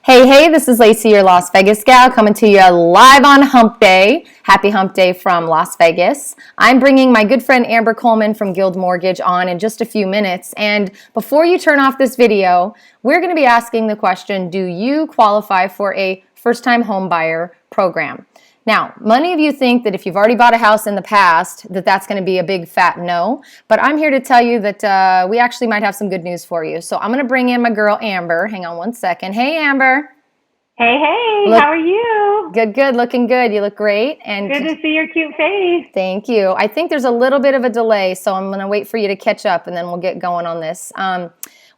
Hey, this is Lacey, your Las Vegas gal, coming to you live on Hump Day. Happy Hump Day from Las Vegas. I'm bringing my good friend Amber Coleman from Guild Mortgage on in just a few minutes. And before you turn off this video, we're going to be asking the question, do you qualify for a first-time home buyer program? Now, many of you think that if you've already bought a house in the past, that's going to be a big fat no. But I'm here to tell you that we actually might have some good news for you. So I'm going to bring in my girl, Amber. Hang on one second. Hey, Amber. Hey, how are you? Good, looking good. You look great. And good to see your cute face. Thank you. I think there's a little bit of a delay, so I'm going to wait for you to catch up, and then we'll get going on this.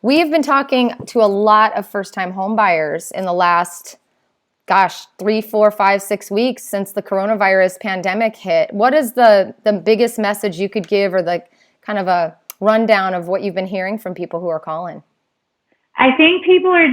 We've been talking to a lot of first-time home buyers in the last 3, 4, 5, 6 weeks since the coronavirus pandemic hit. What is the biggest message you could give, or the kind of a rundown of what you've been hearing from people who are calling? I think people are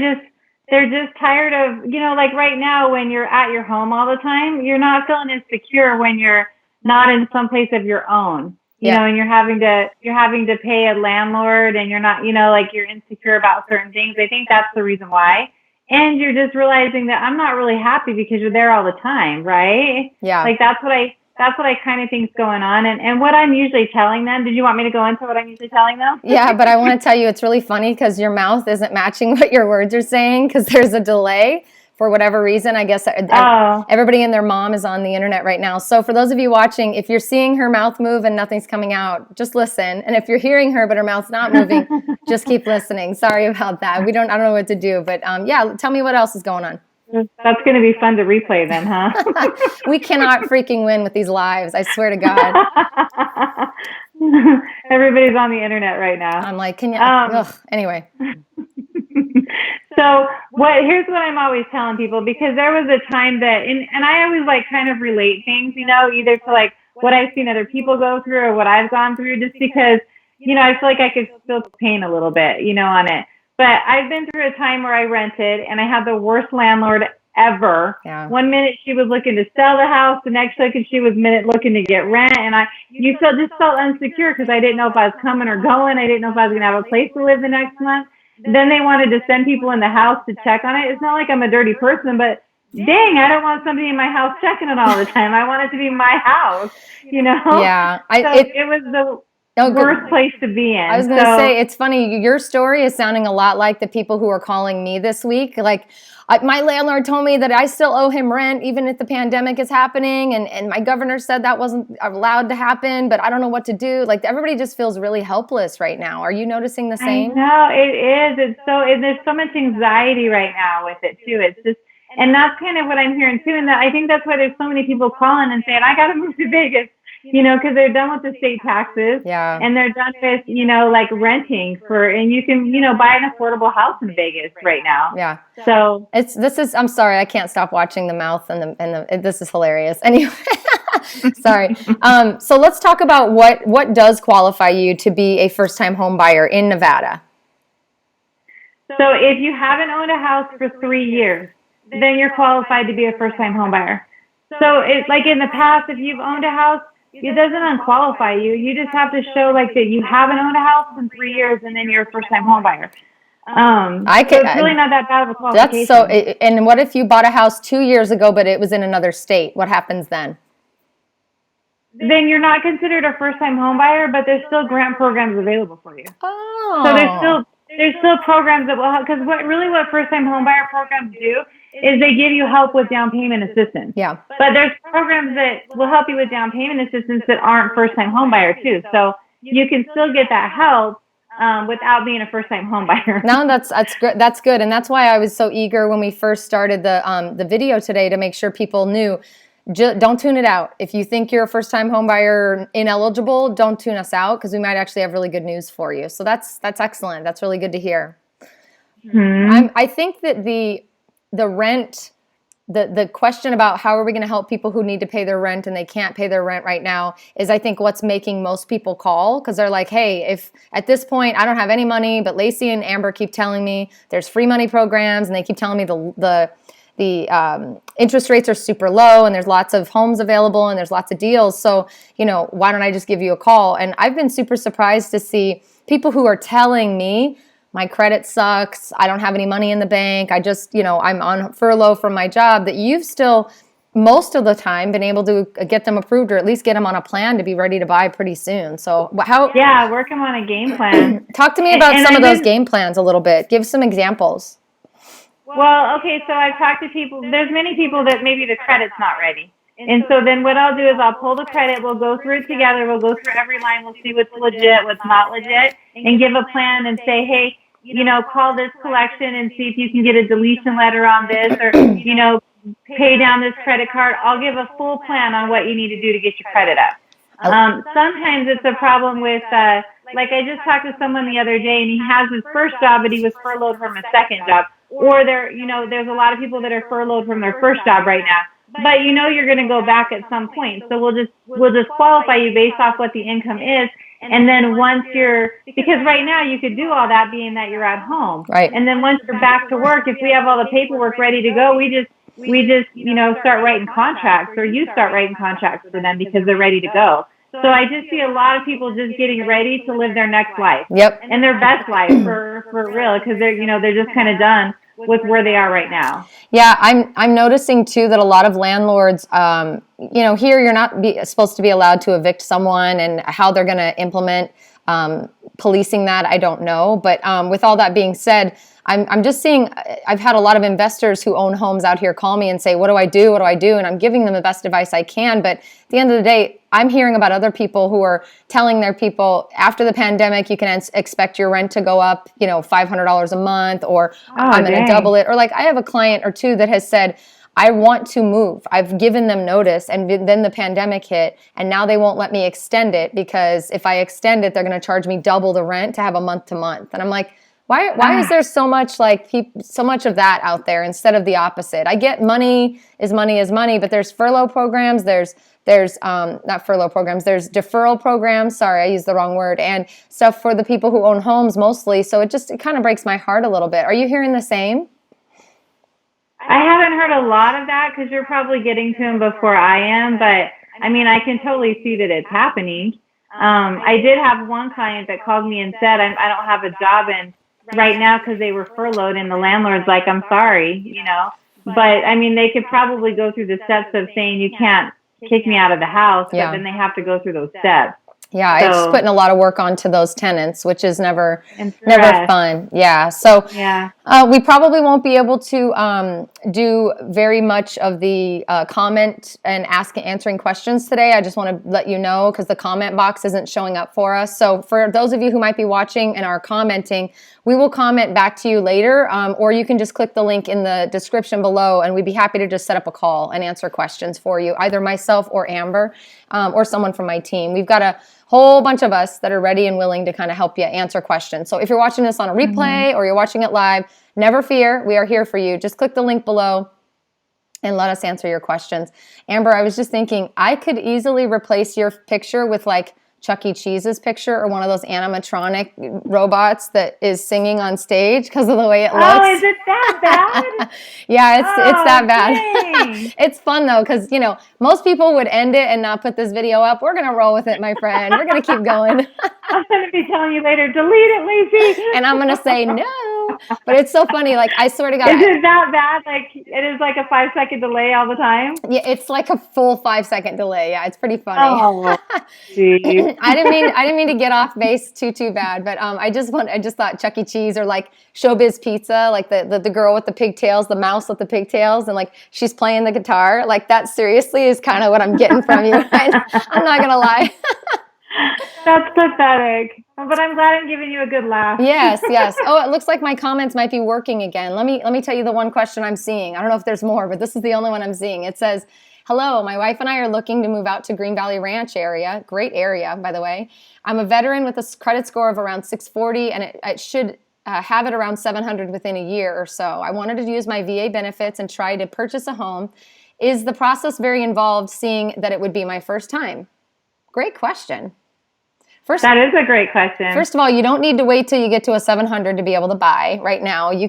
they're just tired of, like right now when you're at your home all the time, you're not feeling insecure when you're not in some place of your own, you know, and you're having to pay a landlord, and you're not, like you're insecure about certain things. I think that's the reason why. And you're just realizing that I'm not really happy because you're there all the time, right? Yeah. Like that's what I kind of think is going on. And what I'm usually telling them, did you want me to go into what I'm usually telling them? Yeah, but I want to tell you it's really funny because your mouth isn't matching what your words are saying because there's a delay for whatever reason. I guess everybody and their mom is on the internet right now. So for those of you watching, if you're seeing her mouth move and nothing's coming out, just listen. And if you're hearing her but her mouth's not moving, just keep listening. Sorry about that. I don't know what to do. But yeah, tell me what else is going on. That's going to be fun to replay then, huh? We cannot freaking win with these lives. I swear to God. Everybody's on the internet right now. I'm like, can you? Anyway. So here's what I'm always telling people, because there was a time that, and I always like kind of relate things, either to like what I've seen other people go through or what I've gone through, just because, I feel like I could feel pain a little bit, on it. But I've been through a time where I rented and I had the worst landlord ever. Yeah. One minute she was looking to sell the house, the next second she was looking to get rent, and just felt insecure because I didn't know if I was coming or going. I didn't know if I was going to have a place to live the next month. Then they wanted to send people in the house to check on it. It's not like I'm a dirty person, but dang, I don't want somebody in my house checking it all the time. I want it to be my house, Yeah. It was the worst place to be in. I was going to say, it's funny. Your story is sounding a lot like the people who are calling me this week. Like, my landlord told me that I still owe him rent even if the pandemic is happening, and my governor said that wasn't allowed to happen, but I don't know what to do. Like, everybody just feels really helpless right now. Are you noticing the same? I know, it is. There's so much anxiety right now with it too. It's just, and that's kind of what I'm hearing too. And I think that's why there's so many people calling and saying, I got to move to Vegas. Because they're done with the state taxes, and they're done with, like renting and you can, buy an affordable house in Vegas right now. Yeah. So I'm sorry, I can't stop watching the mouth and this is hilarious. Anyway, sorry. So let's talk about what does qualify you to be a first-time home buyer in Nevada. So if you haven't owned a house for 3 years, then you're qualified to be a first-time home buyer. So it's like in the past, if you've owned a house, it doesn't unqualify you. You just have to show like that you haven't owned a house in 3 years, and then you're a first-time home buyer. So it's really not that bad of a qualification. And what if you bought a house 2 years ago, but it was in another state? What happens then? Then you're not considered a first-time home buyer, but there's still grant programs available for you. Oh. So there's still programs that will help, because what first-time home buyer programs do is they give you help with down payment assistance. Yeah. But there's programs that will help you with down payment assistance that aren't first-time home buyer too. So you can still get that help without being a first-time home buyer. No, that's good. That's good, and that's why I was so eager when we first started the video today to make sure people knew. Don't tune it out. If you think you're a first-time home buyer ineligible, don't tune us out, because we might actually have really good news for you. So that's excellent. That's really good to hear. Mm-hmm. I think that the rent, the question about how are we going to help people who need to pay their rent and they can't pay their rent right now is, I think, what's making most people call, because they're like, hey, if at this point I don't have any money, but Lacey and Amber keep telling me there's free money programs, and they keep telling me the interest rates are super low and there's lots of homes available and there's lots of deals. So, why don't I just give you a call? And I've been super surprised to see people who are telling me my credit sucks, I don't have any money in the bank, I just, I'm on furlough from my job, that you've still most of the time been able to get them approved or at least get them on a plan to be ready to buy pretty soon. So Yeah, working on a game plan. Talk to me about some of those game plans a little bit. Give some examples. Well, okay, so I've talked to people. There's many people that maybe the credit's not ready. And so then what I'll do is I'll pull the credit, we'll go through it together, we'll go through every line, we'll see what's legit, what's not legit, and give a plan and say, hey, call this collection and see if you can get a deletion letter on this, or, pay down this credit card. I'll give a full plan on what you need to do to get your credit up. Sometimes it's a problem with, like I just talked to someone the other day, and he has his first job, but he was furloughed from his second job. Or there's a lot of people that are furloughed from their first job right now. But you're going to go back at some point. So we'll just qualify you based off what the income is. And then because right now you could do all that being that you're at home. Right. And then once you're back to work, if we have all the paperwork ready to go, we just start writing contracts, or you start writing contracts for them because they're ready to go. So I just see a lot of people just getting ready to live their next life. Yep. And their best life for real, because they're just kind of done with where they are right now. Yeah, I'm noticing too that a lot of landlords, here you're not supposed to be allowed to evict someone, and how they're going to implement policing that, I don't know. But with all that being said, I'm just seeing, I've had a lot of investors who own homes out here call me and say, what do I do? What do I do? And I'm giving them the best advice I can. But at the end of the day, I'm hearing about other people who are telling their people, after the pandemic, you can expect your rent to go up, $500 a month, or I'm going to double it. Or like, I have a client or two that has said, I want to move. I've given them notice, and then the pandemic hit, and now they won't let me extend it, because if I extend it, they're going to charge me double the rent to have a month to month. And I'm like, why is there so much so much of that out there instead of the opposite? I get money is money, but there's furlough programs, there's not furlough programs, there's deferral programs, sorry, I used the wrong word, and stuff for the people who own homes mostly. So it kind of breaks my heart a little bit. Are you hearing the same? I haven't heard a lot of that, because you're probably getting to them before I am, but I mean, I can totally see that it's happening. I did have one client that called me and said, I don't have a job right now because they were furloughed, and the landlord's like, I'm sorry, but I mean, they could probably go through the steps of saying, you can't kick me out of the house, but then they have to go through those steps. Yeah, it's putting a lot of work onto those tenants, which is never fun. Yeah, so we probably won't be able to do very much of the comment and answering questions today. I just want to let you know, because the comment box isn't showing up for us. So for those of you who might be watching and are commenting, we will comment back to you later, or you can just click the link in the description below, and we'd be happy to just set up a call and answer questions for you, either myself or Amber, or someone from my team. We've got a whole bunch of us that are ready and willing to kind of help you answer questions. So if you're watching this on a replay or you're watching it live, never fear, we are here for you. Just click the link below and let us answer your questions. Amber, I was just thinking, I could easily replace your picture with like Chuck E. Cheese's picture, or one of those animatronic robots that is singing on stage because of the way it looks. Oh, is it that bad? Yeah, it's that bad. It's fun though, because most people would end it and not put this video up. We're gonna roll with it, my friend. We're gonna keep going. I'm gonna be telling you later, delete it, Lacey. And I'm gonna say no. But it's so funny. Like, I swear to God. Is it that bad? Like, it is like a 5-second delay all the time? Yeah, it's like a full 5-second delay. Yeah, it's pretty funny. Oh, geez. I didn't mean to get off base too bad, but I just thought Chuck E. Cheese, or like Showbiz Pizza, like the girl with the pigtails, the mouse with the pigtails, and like she's playing the guitar. Like, that seriously is kind of what I'm getting from you. I'm not gonna lie. That's pathetic. But I'm glad I'm giving you a good laugh. Yes. Oh, it looks like my comments might be working again. Let me tell you the one question I'm seeing. I don't know if there's more, but this is the only one I'm seeing. It says, hello, my wife and I are looking to move out to Green Valley Ranch area. Great area, by the way. I'm a veteran with a credit score of around 640, and it should have it around 700 within a year or so. I wanted to use my VA benefits and try to purchase a home. Is the process very involved, seeing that it would be my first time? Great question. That is a great question. First of all, you don't need to wait till you get to a 700 to be able to buy right now. You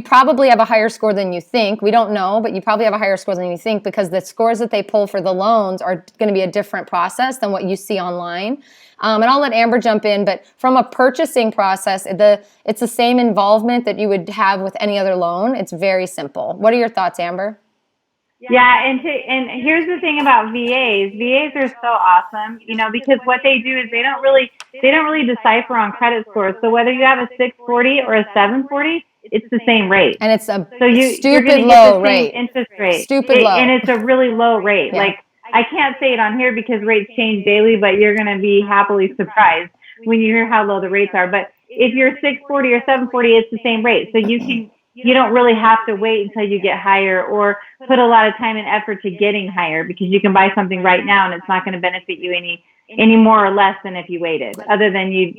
probably have a higher score than you think. We don't know, but you probably have a higher score than you think because the scores that they pull for the loans are going to be a different process than what you see online. And I'll let Amber jump in, but from a purchasing process, it's the same involvement that you would have with any other loan. It's very simple. What are your thoughts, Amber? Yeah, and here's the thing about VAs. VAs are so awesome, because what they do is they don't really decipher on credit scores. So whether you have a 640 or a 740, it's the same rate. And it's you're going to get the same interest rate. Stupid low. And it's a really low rate. Yeah. Like, I can't say it on here because rates change daily, but you're going to be happily surprised when you hear how low the rates are. But if you're 640 or 740, it's the same rate. So you don't really have to wait until you get higher or put a lot of time and effort to getting higher because you can buy something right now and it's not going to benefit you any more or less than if you waited, other than you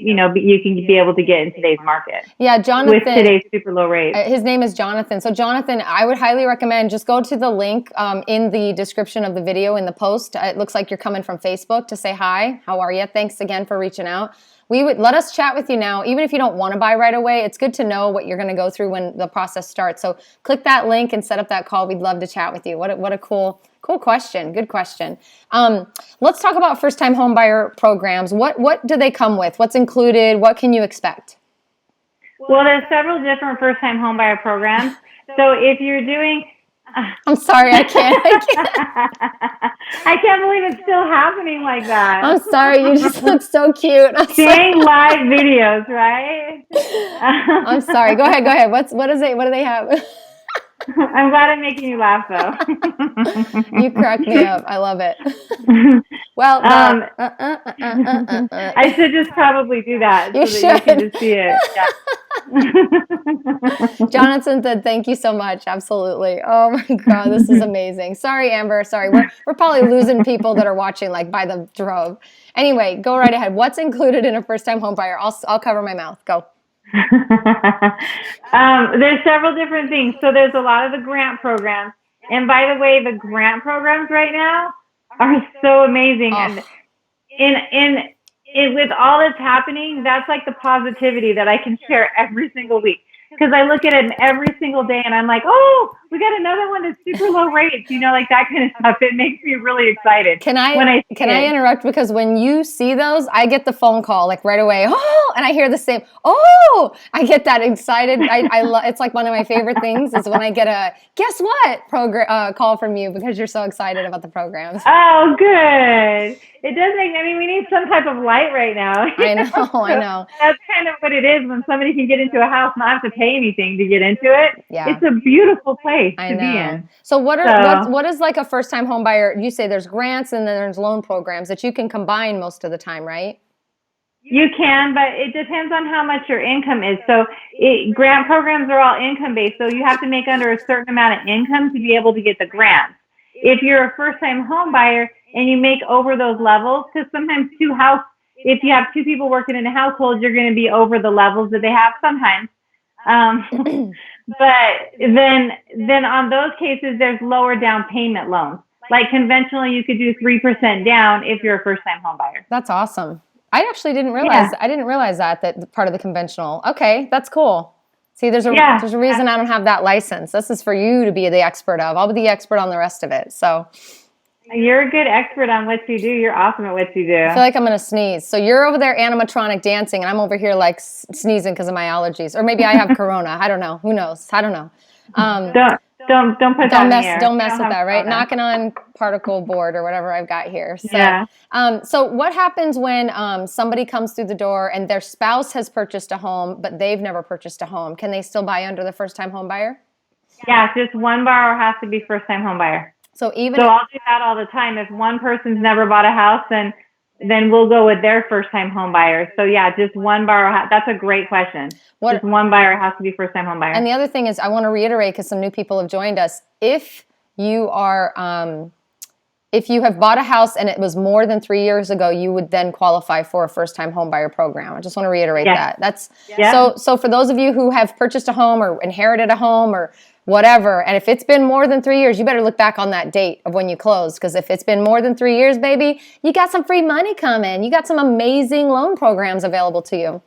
can be able to get in today's market. Yeah, Jonathan. With today's super low rate. His name is Jonathan. So Jonathan, I would highly recommend just go to the link in the description of the video in the post. It looks like you're coming from Facebook to say hi. How are you? Thanks again for reaching out. Let us chat with you now. Even if you don't want to buy right away, it's good to know what you're going to go through when the process starts. So click that link and set up that call. We'd love to chat with you. What a cool question. Good question. Let's talk about first-time homebuyer programs. What do they come with? What's included? What can you expect? Well, there's several different first-time homebuyer programs. So if you're doing... I'm sorry, I can't. I can't believe it's still happening like that. I'm sorry, you just look so cute. Seeing live videos, right? I'm sorry. Go ahead. What is it? What do they have? I'm glad I'm making you laugh, though. You crack me up. I love it. Well, I should just probably do that you so that you can just see it. Yeah. Jonathan said, "Thank you so much." Absolutely. Oh my God, this is amazing. Sorry, Amber. Sorry, we're probably losing people that are watching like by the drove. Anyway, go right ahead. What's included in a first-time home buyer? I'll cover my mouth. Go. There's several different things. So there's a lot of the grant programs, and by the way, the grant programs right now are so amazing. Oh. And with all that's happening, that's like the positivity that I can share every single week. Because I look at it every single day and I'm like, oh, we got another one that's super low rates, like that kind of stuff. It makes me really excited. Can I interrupt? Because when you see those, I get the phone call like right away. Oh, and I hear the same. Oh, I get that excited. It's like one of my favorite things is when I get a guess what call from you because you're so excited about the programs. Oh, good. It does we need some type of light right now. I know. That's kind of what it is when somebody can get into a house, not have to pay anything to get into it. Yeah. It's a beautiful place to be in. So what is like a first-time home buyer? You say there's grants and then there's loan programs that you can combine most of the time, right? You can, but it depends on how much your income is. So grant programs are all income-based, so you have to make under a certain amount of income to be able to get the grants. If you're a first-time home buyer and you make over those levels, because sometimes if you have two people working in a household, you're going to be over the levels that they have sometimes. But then on those cases, there's lower down payment loans. Like conventionally, you could do 3% down if you're a first-time home buyer. That's awesome. I actually didn't realize. Yeah. I didn't realize that part of the conventional. Okay, that's cool. See, there's a reason I don't have that license. This is for you to be the expert of. I'll be the expert on the rest of it. So you're a good expert on what you do. You're awesome at what you do. I feel like I'm going to sneeze. So you're over there animatronic dancing, and I'm over here like sneezing because of my allergies. Or maybe I have corona. I don't know. Who knows? I don't know. Don't put that in the air. Don't mess with that, right? Knocking on particle board or whatever I've got here. So, yeah. So what happens when somebody comes through the door and their spouse has purchased a home, but they've never purchased a home? Can they still buy under the first-time home buyer? Yeah, just one borrower has to be first-time home buyer. So I'll do that all the time. If one person's never bought a house, then we'll go with their first-time home buyer. So yeah, just one borrower. That's a great question. Just one buyer has to be first-time home buyer. And the other thing is, I want to reiterate because some new people have joined us. If you are, if you have bought a house and it was more than 3 years ago, you would then qualify for a first-time home buyer program. I just want to reiterate that. So for those of you who have purchased a home or inherited a home or whatever. And if it's been more than 3 years, you better look back on that date of when you closed. Because if it's been more than 3 years, baby, you got some free money coming. You got some amazing loan programs available to you.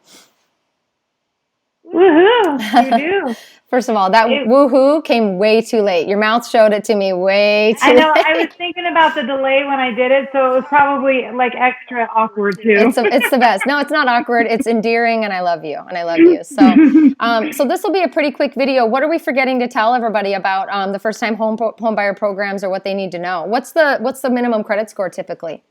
Woohoo! You do. First of all, that woohoo came way too late. Your mouth showed it to me way too late. I know. I was thinking about the delay when I did it, so it was probably like extra awkward too. It's the best. No, it's not awkward. It's endearing, and I love you. And I love you. So, so this will be a pretty quick video. What are we forgetting to tell everybody about the first-time home buyer programs, or what they need to know? What's the minimum credit score typically?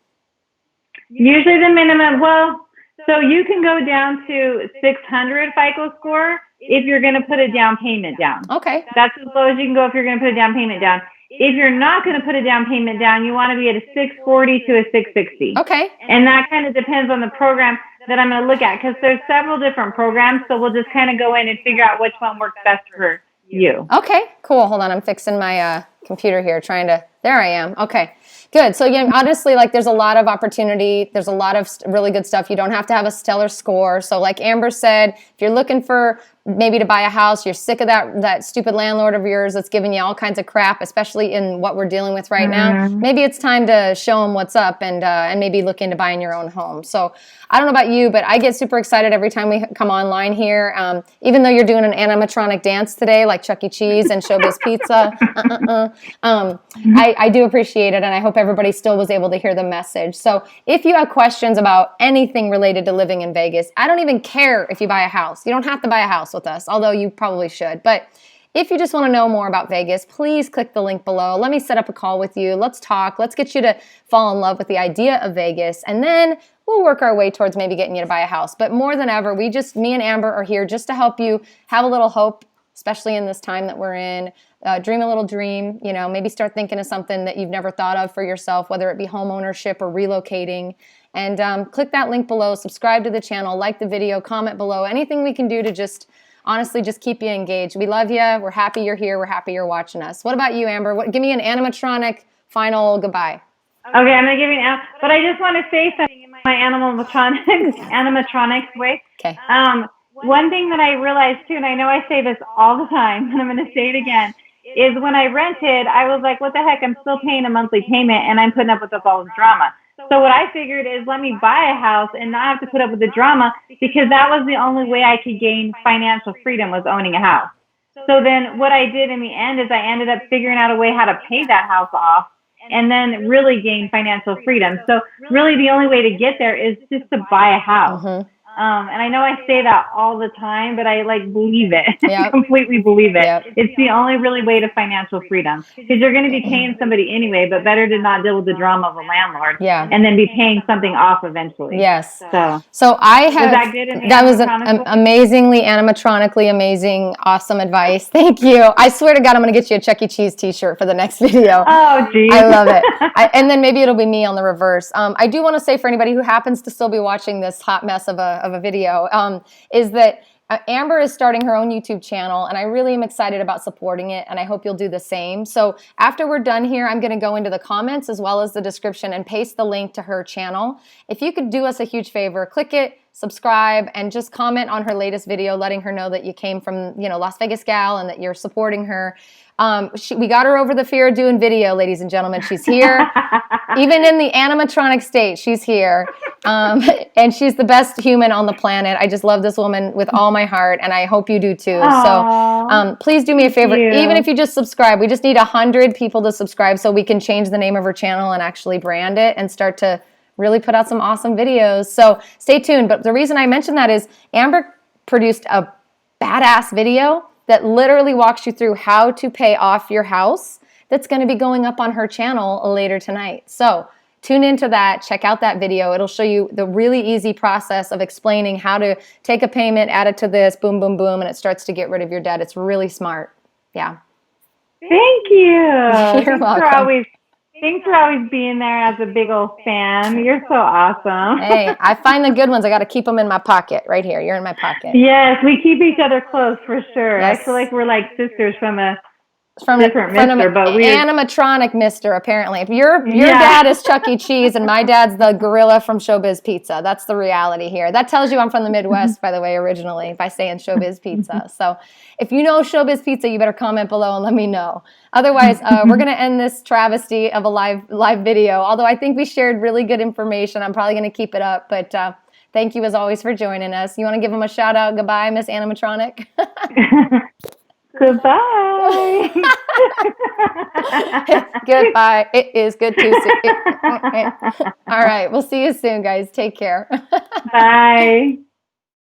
Usually the minimum. Well, so you can go down to 600 FICO score if you're going to put a down payment down. Okay. That's as low as you can go if you're going to put a down payment down. If you're not going to put a down payment down, you want to be at a 640 to a 660. Okay. And that kind of depends on the program that I'm going to look at, because there's several different programs. So we'll just kind of go in and figure out which one works best for you. Okay, cool. Hold on. I'm fixing my computer here, there I am. Okay. Good. So, honestly, like, there's a lot of opportunity. There's a lot of really good stuff. You don't have to have a stellar score. So like Amber said, if you're looking for maybe to buy a house, you're sick of that stupid landlord of yours that's giving you all kinds of crap, especially in what we're dealing with right now, maybe it's time to show them what's up and maybe look into buying your own home. So I don't know about you, but I get super excited every time we come online here. Even though you're doing an animatronic dance today, like Chuck E. Cheese and Showbiz Pizza, I do appreciate it, and I hope everybody still was able to hear the message. So if you have questions about anything related to living in Vegas, I don't even care if you buy a house. You don't have to buy a house with us, although you probably should. But if you just want to know more about Vegas, please click the link below. Let me set up a call with you. Let's talk. Let's get you to fall in love with the idea of Vegas, and then we'll work our way towards maybe getting you to buy a house. But more than ever, me and Amber are here just to help you have a little hope, especially in this time that we're in. Dream a little dream, maybe start thinking of something that you've never thought of for yourself, whether it be home ownership or relocating. And click that link below, subscribe to the channel, like the video, comment below, anything we can do to just honestly just keep you engaged. We love you. We're happy you're here. We're happy you're watching us. What about you, Amber? Give me an animatronic final goodbye. Okay, I'm going to give you an but I just want to say something in my animatronics way. Okay. One thing that I realized too, and I know I say this all the time, and I'm going to say it again, is when I rented, I was like, what the heck, I'm still paying a monthly payment and I'm putting up with all this drama. So what I figured is, let me buy a house and not have to put up with the drama, because that was the only way I could gain financial freedom, was owning a house. So then what I did in the end is I ended up figuring out a way how to pay that house off and then really gain financial freedom. So really the only way to get there is just to buy a house. Mm-hmm. And I know I say that all the time, but I believe it. Yep. Completely believe it. Yep. It's the only really way to financial freedom, because you're going to be paying somebody anyway, but better to not deal with the drama of a landlord. Yeah. And then be paying something off eventually. Yes. So I have, was that good in the that was animatronically? animatronically amazing, awesome advice. Thank you. I swear to God, I'm going to get you a Chuck E. Cheese t-shirt for the next video. Oh, geez. I love it. And then maybe it'll be me on the reverse. I do want to say, for anybody who happens to still be watching this hot mess of a video, is that Amber is starting her own YouTube channel, and I really am excited about supporting it, and I hope you'll do the same. So after we're done here, I'm going to go into the comments as well as the description and paste the link to her channel. If you could do us a huge favor, click it, subscribe, and just comment on her latest video, letting her know that you came from, Las Vegas Gal, and that you're supporting her. We got her over the fear of doing video, ladies and gentlemen. She's here. Even in the animatronic state, she's here. And she's the best human on the planet. I just love this woman with all my heart, and I hope you do too. Aww, so please do me a favor. Even if you just subscribe, we just need 100 people to subscribe so we can change the name of her channel and actually brand it and start to really put out some awesome videos. So stay tuned. But the reason I mentioned that is Amber produced a badass video that literally walks you through how to pay off your house, that's going to be going up on her channel later tonight. So tune into that, check out that video. It'll show you the really easy process of explaining how to take a payment, add it to this, boom, boom, boom, and it starts to get rid of your debt. It's really smart. Yeah. Thank you. You're welcome. Thanks for always being there as a big old fan. You're so awesome. Hey, I find the good ones. I got to keep them in my pocket right here. You're in my pocket. Yes, we keep each other close for sure. Yes. I feel like we're like sisters from a From different Mister, but weird. Animatronic Mister, apparently. If your dad is Chuck E. Cheese and my dad's the gorilla from Showbiz Pizza. That's the reality here. That tells you I'm from the Midwest, by the way, originally, by saying Showbiz Pizza. So if you know Showbiz Pizza, you better comment below and let me know. Otherwise, we're going to end this travesty of a live video. Although I think we shared really good information. I'm probably going to keep it up. But thank you, as always, for joining us. You want to give them a shout-out? Goodbye, Miss Animatronic. Goodbye. Goodbye. It is good to see you. All right. We'll see you soon, guys. Take care. Bye.